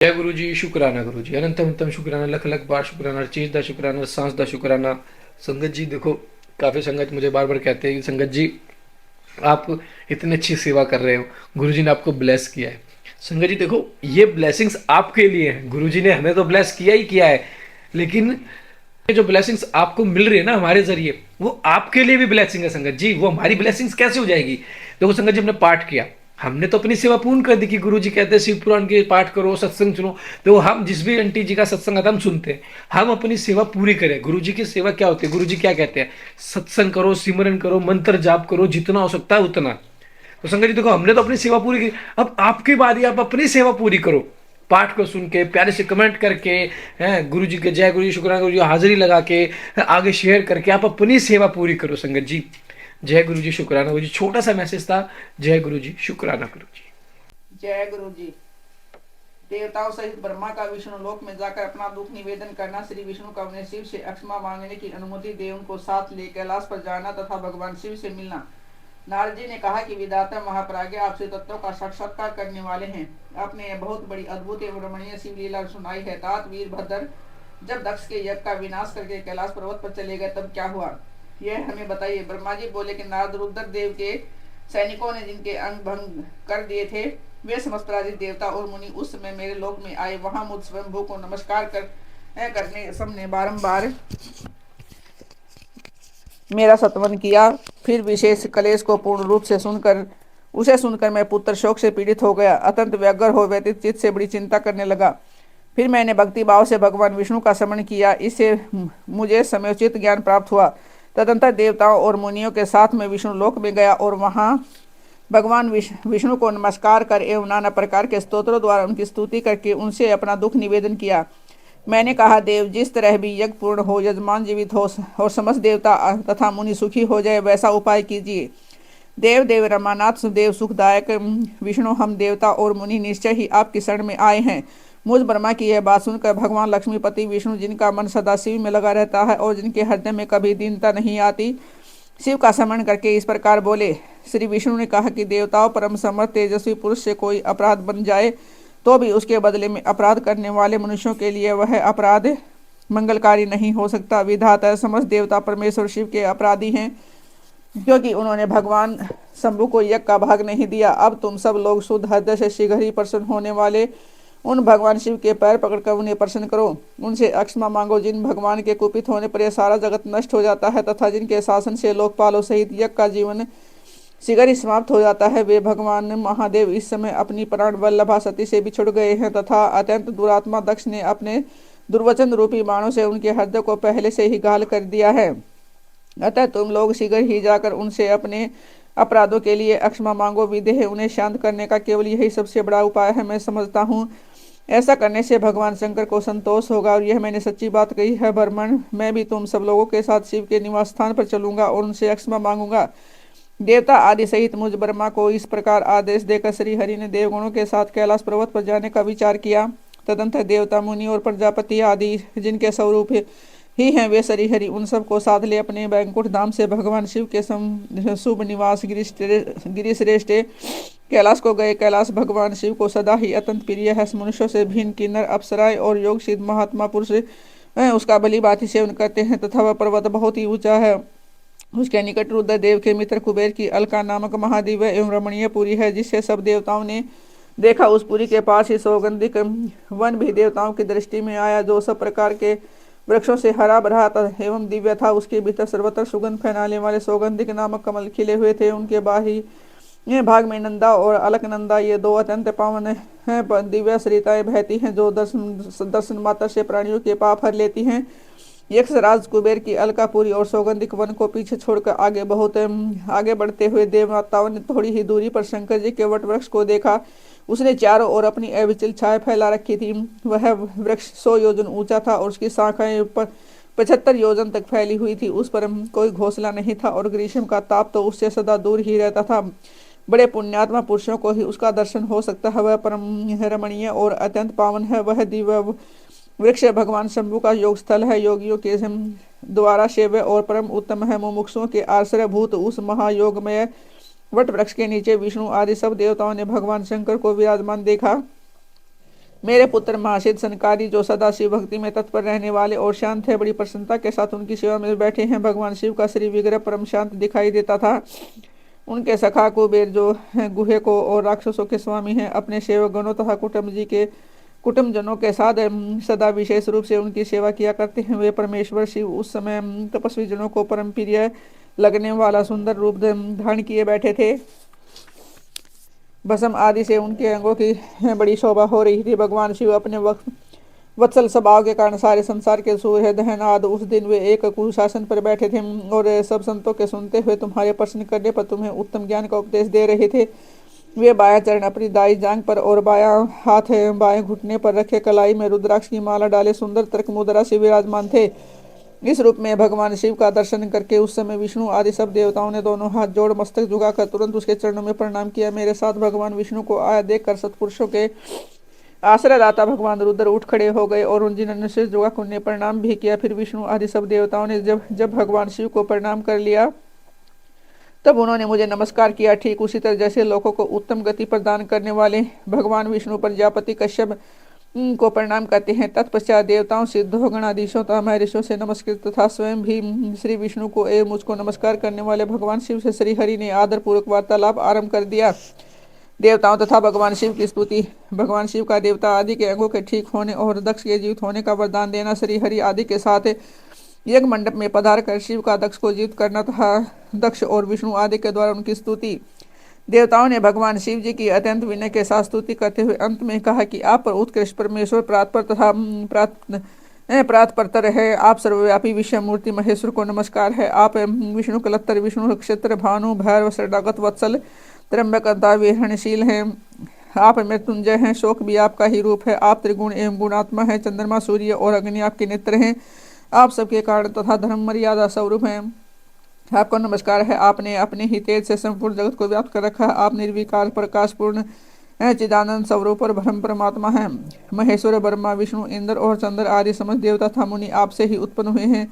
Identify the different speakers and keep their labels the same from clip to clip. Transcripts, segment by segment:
Speaker 1: जय गुरु जी, शुक्राना गुरु जी, अनंतम अनंतम शुक्राना, लख लख बार शुक्राना, चीज दा शुक्राना, सांस दा शुक्राना। संगत जी देखो, काफी संगत मुझे बार बार कहते हैं कि संगत जी आप इतनी अच्छी सेवा कर रहे हो, गुरु जी ने आपको ब्लेस किया है। संगत जी देखो, ये ब्लेसिंग्स आपके लिए हैं, गुरु जी ने हमें तो ब्लेस किया ही किया है, लेकिन ये जो ब्लेसिंग्स आपको मिल रही है ना हमारे जरिए, वो आपके लिए भी ब्लेसिंग है संगत जी। वो हमारी ब्लेसिंग्स कैसे हो जाएगी? देखो संगत जी, हमने पाठ किया, हमने तो अपनी सेवा पूर्ण कर दी कि गुरु जी कहते हैं शिव पुराण के पाठ करो, सत्संग सुनो। तो हम जिस भी आंटी जी का सत्संग आता है हम सुनते हैं, हम अपनी सेवा पूरी करें। गुरु जी की सेवा क्या होती है? गुरु जी क्या कहते हैं? सत्संग करो, सिमरन करो, मंत्र जाप करो, जितना हो सकता है उतना। तो संगत जी देखो, हमने तो अपनी सेवा पूरी की, अब आपकी बारी, आप अपनी सेवा पूरी करो। पाठ को सुन के, प्यारे से कमेंट करके, हैं गुरु जी के जय गुरु जी, शुक्राना गुरु जी, हाजिरी लगा के, आगे शेयर करके आप अपनी सेवा पूरी करो संगत जी। जय गुरु जी, शुक्राना गुरु जी। छोटा सा मैसेज था। जय गुरु जी, शुक्राना गुरु जी।
Speaker 2: जय गुरु जी। देवताओं सहित ब्रह्मा का विष्णु लोक में जाकर अपना दुख निवेदन करना, श्री विष्णु का उन्हें शिव से क्षमा मांगने की अनुमति दे उनको साथ ले कैलाश पर जाना तथा भगवान शिव से मिलना। नारद जी ने कहा कि विधाता महाप्राज्ञ आप शिव तत्वों का साक्षात्कार करने वाले हैं। आपने यह बहुत बड़ी अद्भुत एवं रमणीय शिव लीला सुनाई है। तात वीरभद्र जब दक्ष के यज्ञ का विनाश करके कैलाश पर्वत पर चले गए तब क्या हुआ, यह हमें बताइए। ब्रह्मा जी बोले कि नारद रुद्र देव के सैनिकों ने जिनके अंग भंग कर दिए थे, वे समस्त राजित देवता और मुनि उस समय मेरे लोक में आए। वहां मुझ स्वयंभू को नमस्कार करने सबने बारंबार मेरा सत्वन किया। फिर विशेष कलेश को पूर्ण रूप से सुनकर मैं पुत्र शोक से पीड़ित हो गया। अत्यंत व्यग्र हो व्यतीत चित्त से बड़ी चिंता करने लगा। फिर मैंने भक्ति भाव से भगवान विष्णु का स्मरण किया। इससे मुझे समयोचित ज्ञान प्राप्त हुआ। तदंतर देवताओं और मुनियों के साथ में विष्णु लोक में गया और वहां भगवान विष्णु को नमस्कार कर एवं नाना प्रकार के स्तोत्रों द्वारा उनकी स्तुति करके उनसे अपना दुख निवेदन किया। मैंने कहा, देव, जिस तरह भी यज्ञ पूर्ण हो, यजमान जीवित हो और समस्त देवता तथा मुनि सुखी हो जाए, वैसा उपाय कीजिए। देव देव रमानाथ देव सुखदायक विष्णु, हम देवता और मुनि निश्चय ही आपकी शरण में आए हैं। मुझ ब्रह्मा की यह बात सुनकर भगवान लक्ष्मीपति विष्णु, जिनका मन सदा शिव में लगा रहता है और जिनके हृदय में कभी दीनता नहीं आती, शिव का स्मरण करके इस प्रकार बोले। श्री विष्णु ने कहा कि देवताओं परम समर्थ तेजस्वी पुरुष से कोई अपराध बन जाए तो भी उसके बदले में अपराध करने वाले मनुष्यों के लिए वह अपराध मंगलकारी नहीं हो सकता। विधाता समस्त देवता परमेश्वर शिव के अपराधी हैं, क्योंकि उन्होंने भगवान शंभु को यज्ञ का भाग नहीं दिया। अब तुम सब लोग शुद्ध हृदय से शीघ्र ही प्रसन्न होने वाले उन भगवान शिव के पैर पकड़कर उन्हें प्रसन्न करो। उनसे क्षमा मांगो, जिन भगवान के कुपित होने पर यह सारा जगत नष्ट हो जाता है तथा जिनके शासन से लोकपालों सहित यज्ञ का जीवन शीघ्र ही समाप्त हो जाता है, वे भगवान महादेव इस समय अपनी प्राण वल्लभा सती से बिछुड़ गए हैं तथा अत्यंत दुरात्मा दक्ष ने अपने दुर्वचन रूपी बाणों से उनके हृदय को पहले से ही घायल कर दिया है। अतः तुम लोग शीघ्र ही जाकर उनसे अपने अपराधों के लिए क्षमा मांगो। विदेह उन्हें शांत करने का केवल यही सबसे बड़ा उपाय है। मैं समझता हूँ ऐसा करने से भगवान शंकर को संतोष होगा और यह मैंने सच्ची बात कही है। ब्रह्मण, मैं भी तुम सब लोगों के साथ शिव के निवास स्थान पर चलूंगा और उनसे क्षमा मांगूंगा। देवता आदि सहित मुझ ब्रह्मा को इस प्रकार आदेश देकर श्री हरि ने देवगणों के साथ कैलाश पर्वत पर जाने का विचार किया। तदंतर देवता मुनि और प्रजापति आदि जिनके स्वरूप ही हैं वे श्रीहरि उन सबको साथ ले अपने बैकुंठ धाम से भगवान शिव के शुभ निवास गिरिश्रेष्ठ कैलाश को गए। कैलाश भगवान शिव को सदा ही अत्यंत प्रिय है। मनुष्यों से भिन्न किन्नर अप्सराएं और योग सिद्ध महात्मा पुरुष उसका भली भांति सेवन करते हैं तथा वह पर्वत बहुत ही ऊंचा है। उसके निकट रुद्रदेव के मित्र कुबेर की अलका नामक महादिव्य एवं रमणीय पुरी है, जिससे सब देवताओं ने देखा। उस पुरी के पास ही सौगंधिक वन भी देवताओं की दृष्टि में आया, जो सब प्रकार के वृक्षों से हरा भरा एवं दिव्य था। उसके भीतर सर्वत्र सुगंध फैलाने वाले सौगंधिक नामक कमल खिले हुए थे। उनके बाही भाग में नंदा और अलकनंदा, ये दो अत्यंत पावन है दिव्य सरिताएं बहती हैं, जो दर्शन मात्र से प्राणियों के पाप हर लेती हैं। यक्षराज कुबेर की अलकापुरी और सौगंधिक वन को पीछे छोड़कर आगे बढ़ते हुए देवमाताओं ने थोड़ी ही दूरी पर शंकर जी के वट वृक्ष को देखा। उसने चारों ओर अपनी अविचल छाया फैला रखी थी। वह वृक्ष 100 योजन ऊंचा था और उसकी शाखाएं ऊपर 75 योजन तक फैली हुई थी। उस पर कोई घोंसला नहीं था और ग्रीष्म का ताप तो उससे सदा दूर ही रहता था। बड़े पुण्यात्मा पुरुषों को ही उसका दर्शन हो सकता है। वह परम रमणीय और अत्यंत पावन है। वह दिव्य वृक्ष भगवान शंभु का योग स्थल है। योगियों के द्वारा सेव्य और परम उत्तम है। मुमुक्षुओं के आश्रय भूत उस महायोगमय वट वृक्ष के नीचे विष्णु आदि सब देवताओं ने भगवान शंकर को विराजमान देखा। मेरे पुत्र महासिद्ध सनकादि जो सदा शिव भक्ति में तत्पर रहने वाले और शांत है, बड़ी प्रसन्नता के साथ उनकी सेवा में बैठे हैं। भगवान शिव का श्री विग्रह परम शांत दिखाई देता था। उनके सखा कुबेर जो हैं गुहे को और राक्षसों के स्वामी हैं, अपने सेवक गणों तथा कुटुंब जनों के साथ सदा विशेष रूप से उनकी सेवा किया करते हैं। वे परमेश्वर शिव उस समय तपस्वी जनों को परम प्रिय लगने वाला सुंदर रूप धारण किए बैठे थे। भस्म आदि से उनके अंगों की बड़ी शोभा हो रही थी। भगवान शिव अपने वत्सल स्वभाव के कारण सारे संसार के सूर्य दहन आदि उस दिन वे एक कुशासन पर बैठे थे और सब संतों के सुनते हुए तुम्हारे प्रश्न करने पर तुम्हें उत्तम ज्ञान का उपदेश दे रहे थे। वे बाया चरण अपनी दाई जांग पर और बाया हाथ बाएं घुटने पर रखे कलाई में रुद्राक्ष की माला डाले सुंदर तर्क मुद्रा से विराजमान थे। इस रूप में भगवान शिव का दर्शन करके उस समय विष्णु आदि सब देवताओं ने दोनों हाथ जोड़ मस्तक झुकाकर तुरंत उसके चरणों में प्रणाम किया। मेरे साथ भगवान विष्णु को आया देखकर सत्पुरुषों के आश्रय दाता भगवान रुद्र उठ खड़े हो गए और उन जिन्होंने सिर झुकाकर उन्हें प्रणाम भी किया। फिर विष्णु आदि सब देवताओं ने जब भगवान शिव को प्रणाम कर लिया तब उन्होंने मुझे नमस्कार किया। ठीक उसी तरह जैसे लोगों को उत्तम गति प्रदान करने वाले भगवान विष्णु प्रजापति कश्यप को प्रणाम करते हैं। तत्पश्चात देवताओं सिद्धों गणाधीशों तथा महर्षियों से नमस्कृत तथा स्वयं भी श्री विष्णु को एवं मुझको नमस्कार करने वाले भगवान शिव से श्री हरि ने आदर पूर्वक वार्तालाप आरंभ कर दिया। देवताओं तथा भगवान शिव की स्तुति, भगवान शिव का देवता आदि के अंगों के ठीक होने और दक्ष के जीवित होने का वरदान देना, श्री हरि आदि के साथ यज्ञ मंडप में पधार कर शिव का दक्ष को जीवित करना तथा दक्ष और विष्णु आदि के द्वारा उनकी स्तुति। देवताओं ने भगवान शिव जी की अत्यंत विनय के साथ स्तुति करते हुए अंत में कहा कि आप पर उत्कृष्ट परमेश्वर प्रातपर तथा प्रातपरतर है। आप सर्वव्यापी विषय मूर्ति महेश्वर को नमस्कार है। आप विष्णु कलत्तर, विष्णु नक्षत्र, भानु, भैरव, शरणागत, वत्सल, त्र्यंबक, विहरणशील हैं। आप मृत्युंजय हैं, शोक भी आपका ही रूप है। आप त्रिगुण एवं गुणात्मा है। चंद्रमा, सूर्य और अग्नि आपके नेत्र हैं। आप सबके कारण तथा धर्म मर्यादा स्वरूप हैं। आपको नमस्कार है। आपने अपने ही तेज से संपूर्ण जगत को व्याप्त कर रखा है। आप निर्विकार प्रकाशपूर्ण चिदानंद स्वरूप और ब्रह्म परमात्मा है। महेश्वर, ब्रह्मा, विष्णु, इंद्र और चंद्र आदि समस्त देवता तथा मुनि आपसे ही उत्पन्न हुए हैं।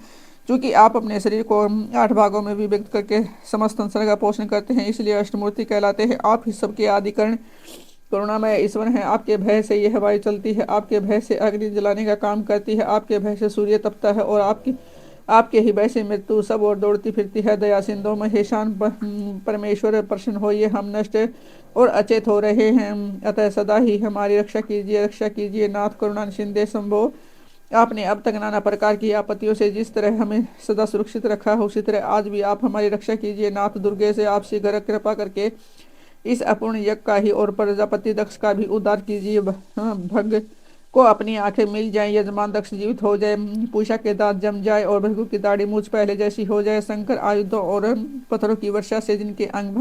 Speaker 2: चूंकि आप अपने शरीर को 8 भागों में विभक्त करके समस्त संसार का पोषण करते हैं, इसलिए अष्टमूर्ति कहलाते हैं। आप ही सबके आदिकरण करुणामय ईश्वर हैं। आपके भय से यह वायु चलती है। आपके भय से अग्नि जलाने का काम करती है। आपके भय से सूर्य तपता है और आपके ही भय से मृत्यु सब और दौड़ती फिरती है। दया सिंधु महेशान परमेश्वर प्रसन्न होइए, हम नष्ट और अचेत हो रहे हैं, अतः सदा ही हमारी रक्षा कीजिए नाथ करुणा सिंधे शंभो। आपने अब तक नाना प्रकार की आपत्तियों से जिस तरह हमें सदा सुरक्षित रखा हो, उसी तरह आज भी आप हमारी रक्षा कीजिए नाथ दुर्गे से आपसे घर कृपा करके इस अपूर्ण यज्ञ का ही और प्रजापति दक्ष का भी उद्धार कीजिए। भग को अपनी आंखें मिल जाएं, यजमान दक्ष जीवित हो जाए, पूषा के दांत जम जाए और भृगु की दाढ़ी मूछ पहले जैसी हो जाए। शंकर आयुधों और पत्थरों की वर्षा से जिनके अंग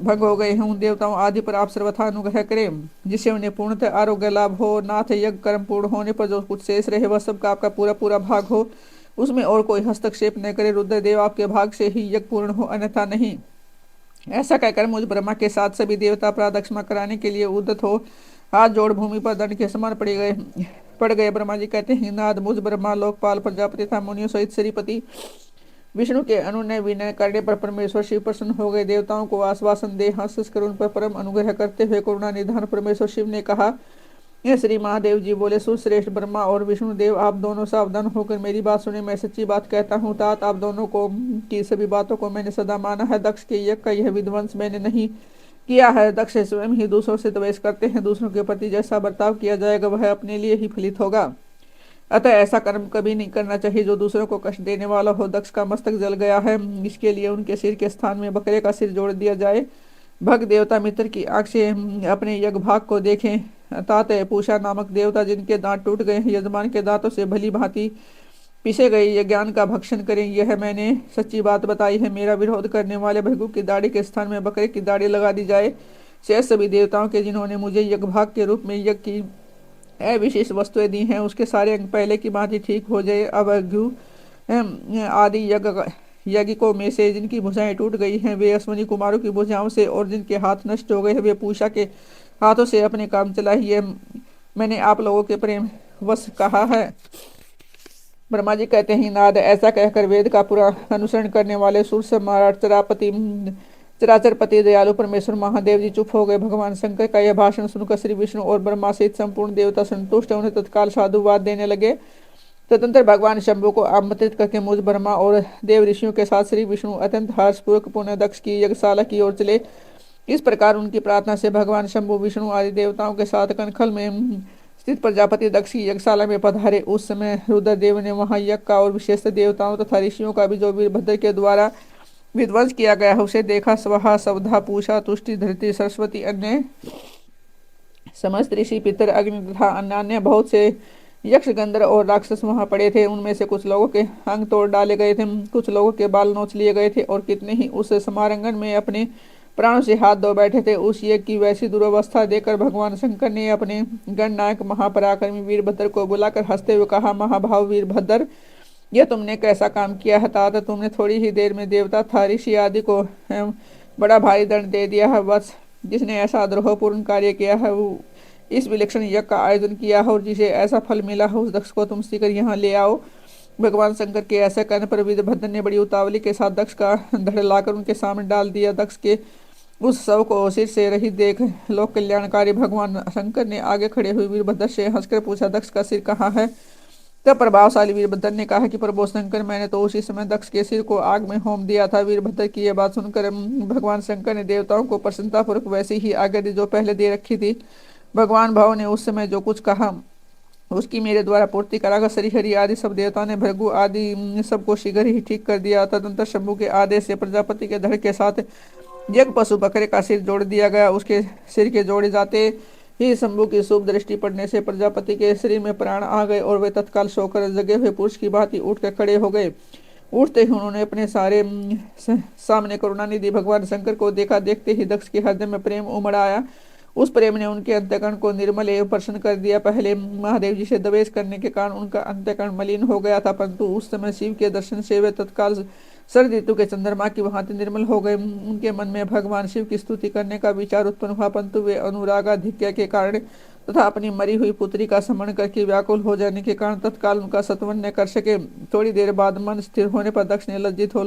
Speaker 2: भंग हो गए हों, देवताओं आदि पर आप सर्वथा अनुग्रह करें, जिससे उन्हें पूर्णतः आरोग्य लाभ हो। नाथ यज्ञ कर्म पूर्ण होने पर जो कुछ शेष रहे वह सबका आपका पूरा पूरा भाग हो, उसमें और कोई हस्तक्षेप न करे। रुद्रदेव आपके भाग से ही यज्ञ पूर्ण हो, अन्यथा नहीं। ऐसा कहकर मुझ ब्रह्मा के साथ सभी देवता प्रादक्षिणा कराने के लिए उद्यत हो हाथ जोड़ भूमि पर दंड के समान पड़ गए। ब्रह्मा जी कहते हैं, नाद मुझ ब्रह्मा लोकपाल प्रजापति तथा मुनियों सहित श्रीपति विष्णु के अनुनय विनय करने पर परमेश्वर शिव प्रसन्न हो गए। देवताओं को आश्वासन दे हंसकर उन पर परम अनुग्रह करते हुए करुणा निधान परमेश्वर शिव ने कहा, ये श्री महादेव जी बोले, सुश्रेष्ठ ब्रह्मा और विष्णु देव, आप दोनों सावधान होकर मेरी बात सुने। मैं सच्ची बात कहता हूँ। तात आप दोनों को की सभी बातों को मैंने सदा माना है। दक्ष के यज्ञ का यह विध्वंस मैंने नहीं किया है। दक्ष स्वयं ही दूसरों से द्वेष करते हैं। दूसरों के प्रति जैसा बर्ताव किया जाएगा वह अपने लिए ही फलित होगा। अतः ऐसा कर्म कभी नहीं करना चाहिए जो दूसरों को कष्ट देने वाला हो। दक्ष का मस्तक जल गया है, इसके लिए उनके सिर के स्थान में बकरे का सिर जोड़ दिया जाए। भग देवता मित्र की आंख से अपने यज्ञ भाग को देखें। तात पूषा नामक देवता जिनके दांत टूट गए हैं, यजमान के दांतों से भली भांति पीसे गए ये ज्ञान का भक्षण करें। यह मैंने सच्ची बात बताई है। मेरा विरोध करने वाले भृगु की दाढ़ी के स्थान में बकरे की दाढ़ी लगा दी जाए। शेष सभी देवताओं के जिन्होंने मुझे यज्ञ भाग के रूप में यज्ञ की विशेष वस्तुएं दी हैं, उसके सारे अंग पहले की भांति ठीक हो जाए। अब आदि यज्ञिकों में से जिनकी भुजाएं टूट गई हैं, वे अश्वनी कुमारों की भुजाओं से, और जिनके हाथ नष्ट हो गए हैं वे पूषा के हाथों से अपने काम चलाइए। मैंने आप लोगों के प्रेम वश कहा है। ब्रह्मा जी कहते हैं, नाद ऐसा कहकर वेद का पूरा अनुसरण करने वाले सुर सम्राट चरापति चराचर पति दयालु परमेश्वर महादेव जी चुप हो गए। भगवान शंकर का यह भाषण सुनकर श्री विष्णु और ब्रह्मा सहित संपूर्ण देवता संतुष्ट उन्हें तत्काल साधुवाद देने लगे। तदंतर भगवान शंभु को आमंत्रित करके मुझ ब्रह्मा और देव ऋषियों के साथ श्री विष्णु अत्यंत हर्षपूर्वक पुनः दक्ष की यज्ञशाला की ओर चले। इस प्रकार उनकी प्रार्थना से भगवान शंभु विष्णु आदि देवताओं के साथ कनखल में स्थित प्रजापति दक्ष की यज्ञशाला में पधारे। उस समय रुद्रदेव ने वहां यज्ञ का और विशेष देवताओं तथा ऋषियों का भी जो वीरभद्र के द्वारा विध्वंस किया गया है उसे देखा। स्वहा सवधा पूषा तुष्टि धरती सरस्वती अन्य समस्त ऋषि पितर अग्नि तथा अन्य बहुत से यक्ष गंधर्व और राक्षस वहां पड़े थे। उनमें से कुछ लोगों के अंग तोड़ डाले गए थे, कुछ लोगों के बाल नोच लिए गए थे और कितने ही उस समारंगन में अपने प्राणों से हाथ धो बैठे थे। उस यज्ञ की वैसी दुर्वस्था देखकर भगवान शंकर ने अपने गणनायक महापराक्रमी वीरभद्र को बुलाकर हंसते हुए कहा, महाभाव वीरभद्र, यह तुमने कैसा काम किया है तात? तुमने थोड़ी ही देर में देवता था ऋषि आदि को बड़ा भारी दंड दे दिया है। बस जिसने ऐसा द्रोहपूर्ण कार्य किया है वो इस विलक्षण यज्ञ का आयोजन किया है और जिसे ऐसा फल मिला है उस दक्ष को तुम शीघ्र यहाँ ले आओ। भगवान शंकर के ऐसा कहने पर वीरभद्र ने बड़ी उतावली के साथ दक्ष का धड़ लाकर उनके सामने डाल दिया। दक्ष के उस शव को सिर से रही देख लोक कल्याणकारी भगवान शंकर ने आगे खड़े हुए वीरभद्र से हंसकर पूछा, दक्ष का सिर कहाँ है? तब प्रभावशाली वीरभद्र ने कहा कि प्रभु शंकर, मैंने तो उसी समय दक्ष के सिर को आग में होम दिया था। वीरभद्र की यह बात सुनकर भगवान शंकर ने देवताओं को प्रसन्नतापूर्वक वैसी ही आज्ञा दी जो पहले दे रखी थी। भगवान भाव ने उस समय जो कुछ कहा उसकी मेरे द्वारा पूर्ति कराकर श्रीहरि आदि सब देवताओं ने भृगु आदि सबको शीघ्र ही ठीक कर दिया। तदंतर शंभु के आदेश से प्रजापति के धड़ के साथ यज्ञ पशु बकरे का सिर जोड़ दिया गया। उसके सिर के जोड़े जाते ही शंभु की शुभ दृष्टि पड़ने से प्रजापति के शरीर में प्राण आ गए और वे तत्काल सोकर जगे हुए पुरुष की भांति उठकर खड़े हो गए। उठते ही उन्होंने अपने सारे सामने करुणानिधि भगवान शंकर को देखा। देखते ही दक्ष के हृदय में प्रेम उमड़ आया। उस प्रेम ने उनके अंतःकरण को निर्मल एवं प्रसन्न कर दिया। पहले महादेव जी से द्वेष करने के कारण उनका अंतःकरण मलिन हो गया था, परंतु उस समय शिव के दर्शन से वे तत्काल शरद ऋतु के चंद्रमा की भांति निर्मल हो गए। उनके मन में भगवान शिव की स्तुति करने का विचार उत्पन्न हुआ, परंतु वे अनुरागाधिक्य के कारण तथा अपनी मरी हुई पुत्री का स्मरण करके व्याकुल हो जाने के कारण तत्काल उनका सत्वन न कर सके। थोड़ी देर बाद मन स्थिर होने पर दक्ष ने लज्जित हो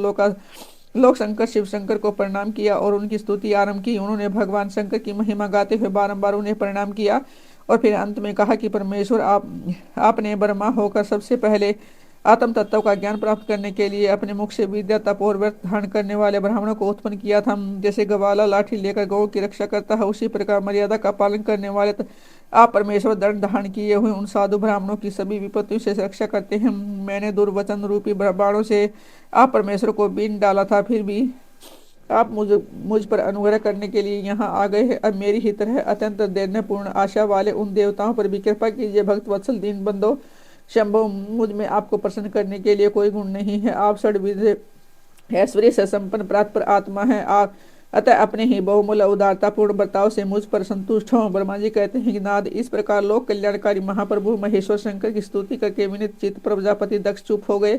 Speaker 2: लोक शंकर शिव शंकर को प्रणाम किया और उनकी स्तुति आरंभ की। उन्होंने भगवान शंकर की महिमा गाते हुए बारंबार उन्हें प्रणाम किया और फिर अंत में कहा कि परमेश्वर, आपने ब्रह्मा होकर सबसे पहले आत्म तत्व का ज्ञान प्राप्त करने के लिए अपने मुख से विद्या तप और व्रत धारण करने वाले ब्राह्मणों को उत्पन्न किया था। जैसे गवाला लाठी लेकर गौ की रक्षा करता है उसी प्रकार मर्यादा का पालन करने वाले आप परमेश्वर दंड धारण किए हुए उन साधु ब्राह्मणों की सभी विपत्तियों से रक्षा करते हैं। मैंने दुर्वचन रूपी बाणों से आप परमेश्वर को बीन डाला था, फिर भी आप मुझ पर अनुग्रह करने के लिए यहाँ आ गए हैं। अब मेरी ही तरह अत्यंत दैन्यपूर्ण आशा वाले उन देवताओं पर भी कृपा कीजिए। भक्त वत्सल दीन बंधो शंभो, मुझ में आपको प्रसन्न करने के लिए कोई गुण नहीं है। आप षड्विध ऐश्वर्य से संपन्न प्राप्त आत्मा है। आप अतः अपने ही बहुमूल्य उदारतापूर्ण बर्ताव से मुझ पर संतुष्ट हो। ब्रह्मा जी कहते हैं कि नाद, इस प्रकार लोक कल्याणकारी महाप्रभु महेश्वर शंकर की स्तुति करके विनित चित्त प्रजापति दक्ष चुप हो गए।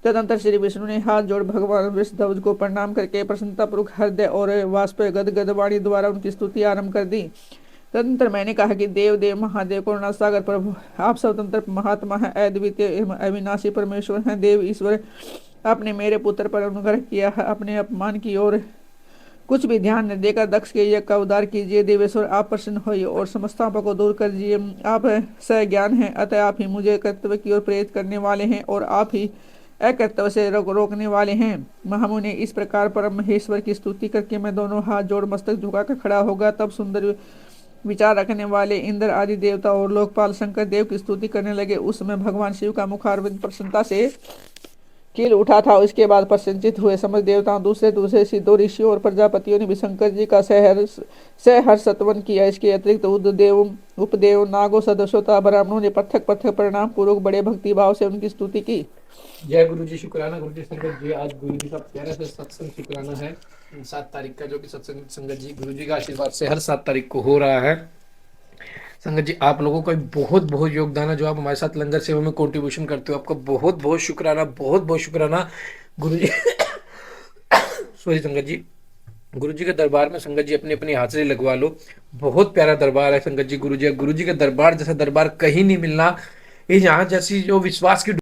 Speaker 2: तदंतर श्री विष्णु ने हाथ जोड़ भगवान वृषध्वज को प्रणाम करके प्रसन्नतापूर्वक हृदय और वाष्प गदगद वाणी द्वारा उनकी स्तुति आरंभ कर दी। तदंतर मैंने कहा कि देव देव महादेव करुणा सागर प्रभु, आप स्वतंत्र महात्मा हैं, अद्वितीय एवं अविनाशी परमेश्वर हैं। देव ईश्वर, आपने मेरे पुत्र पर अनुग्रह किया है। अपने अपमान की ओर कुछ भी ध्यान न देकर दक्ष के यज्ञ का उद्धार कीजिए। देवेश्वर, आप प्रसन्न होइए और समस्त पापों को दूर कर दीजिए। आप सज्ञान हैं, अतः आप ही मुझे कर्तव्य की ओर प्रेरित करने वाले हैं और आप ही अकर्तव्य से रोकने वाले हैं। महामुनि, इस प्रकार परम महेश्वर की स्तुति करके मैं दोनों हाथ जोड़ मस्तक झुकाकर खड़ा होगा। तब सुंदर विचार रखने वाले इंद्र आदि देवता और लोकपाल शंकर देव की स्तुति करने लगे। उस समय भगवान शिव का मुखारविंद प्रसन्नता से खिल उठा था। इसके बाद प्रसन्नचित हुए समस्त देवताओं, दूसरे सिद्धों, ऋषियों और प्रजापतियों ने भी शंकर जी का सहर्ष सत्वन किया। इसके अतिरिक्त उपदेव नागो सदस्यों ब्राह्मणों ने पृथक पृथक परिणाम पूर्वक बड़े भक्ति भाव से उनकी स्तुति की।
Speaker 1: जय गुरु जी, शुक्राना गुरु जी संगत जी। आज गुरु जी का प्यारा से सत्संग शुक्राना है 7 तारीख का, जो कि सत्संग संगत जी गुरु जी का आशीर्वाद से हर 7 तारीख को हो रहा है। संगत जी, आप लोगों का बहुत बहुत योगदान है जो आप हमारे साथ लंगर सेवा में कंट्रीब्यूशन करते हो। आपका बहुत बहुत शुक्राना, बहुत बहुत शुक्राना गुरु जी। सॉरी संगत जी, गुरु जी के दरबार में संगत जी अपनी अपनी हाजिरी लगवा लो। बहुत प्यारा दरबार है संगत जी। गुरु जी के दरबार जैसा दरबार कहीं नहीं मिलना। ये यहाँ जैसी जो विश्वास की